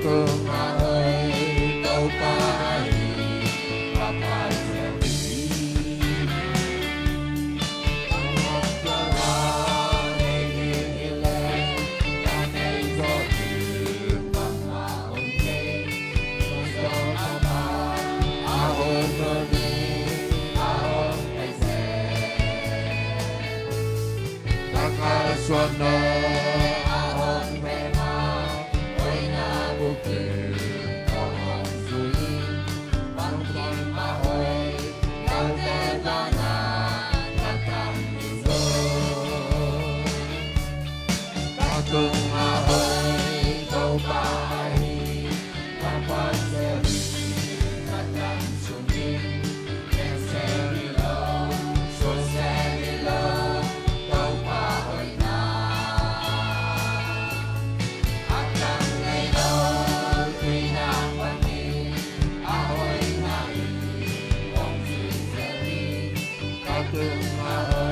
Cương ơi câu ca Papa sẽ đi cho ra để đi lên ta thấy gió tìm bằng mà ôn nhé cho Papa ôn rồi đi ôn cái xe ta ca xuân ôn về mà ôi na bukit ôn suy bằng kim ma ôi ta te la na ta tam rồi ta cùng ma ơi câu ba đi ta quan sẽ ta tam xuân đi em sẽ đi lâu xuân sẽ đi lâu câu ba ơi na akan ngày lâu tuy nàng vẫn đi ôi na đi bóng gì sẽ đi ta cùng ma ơi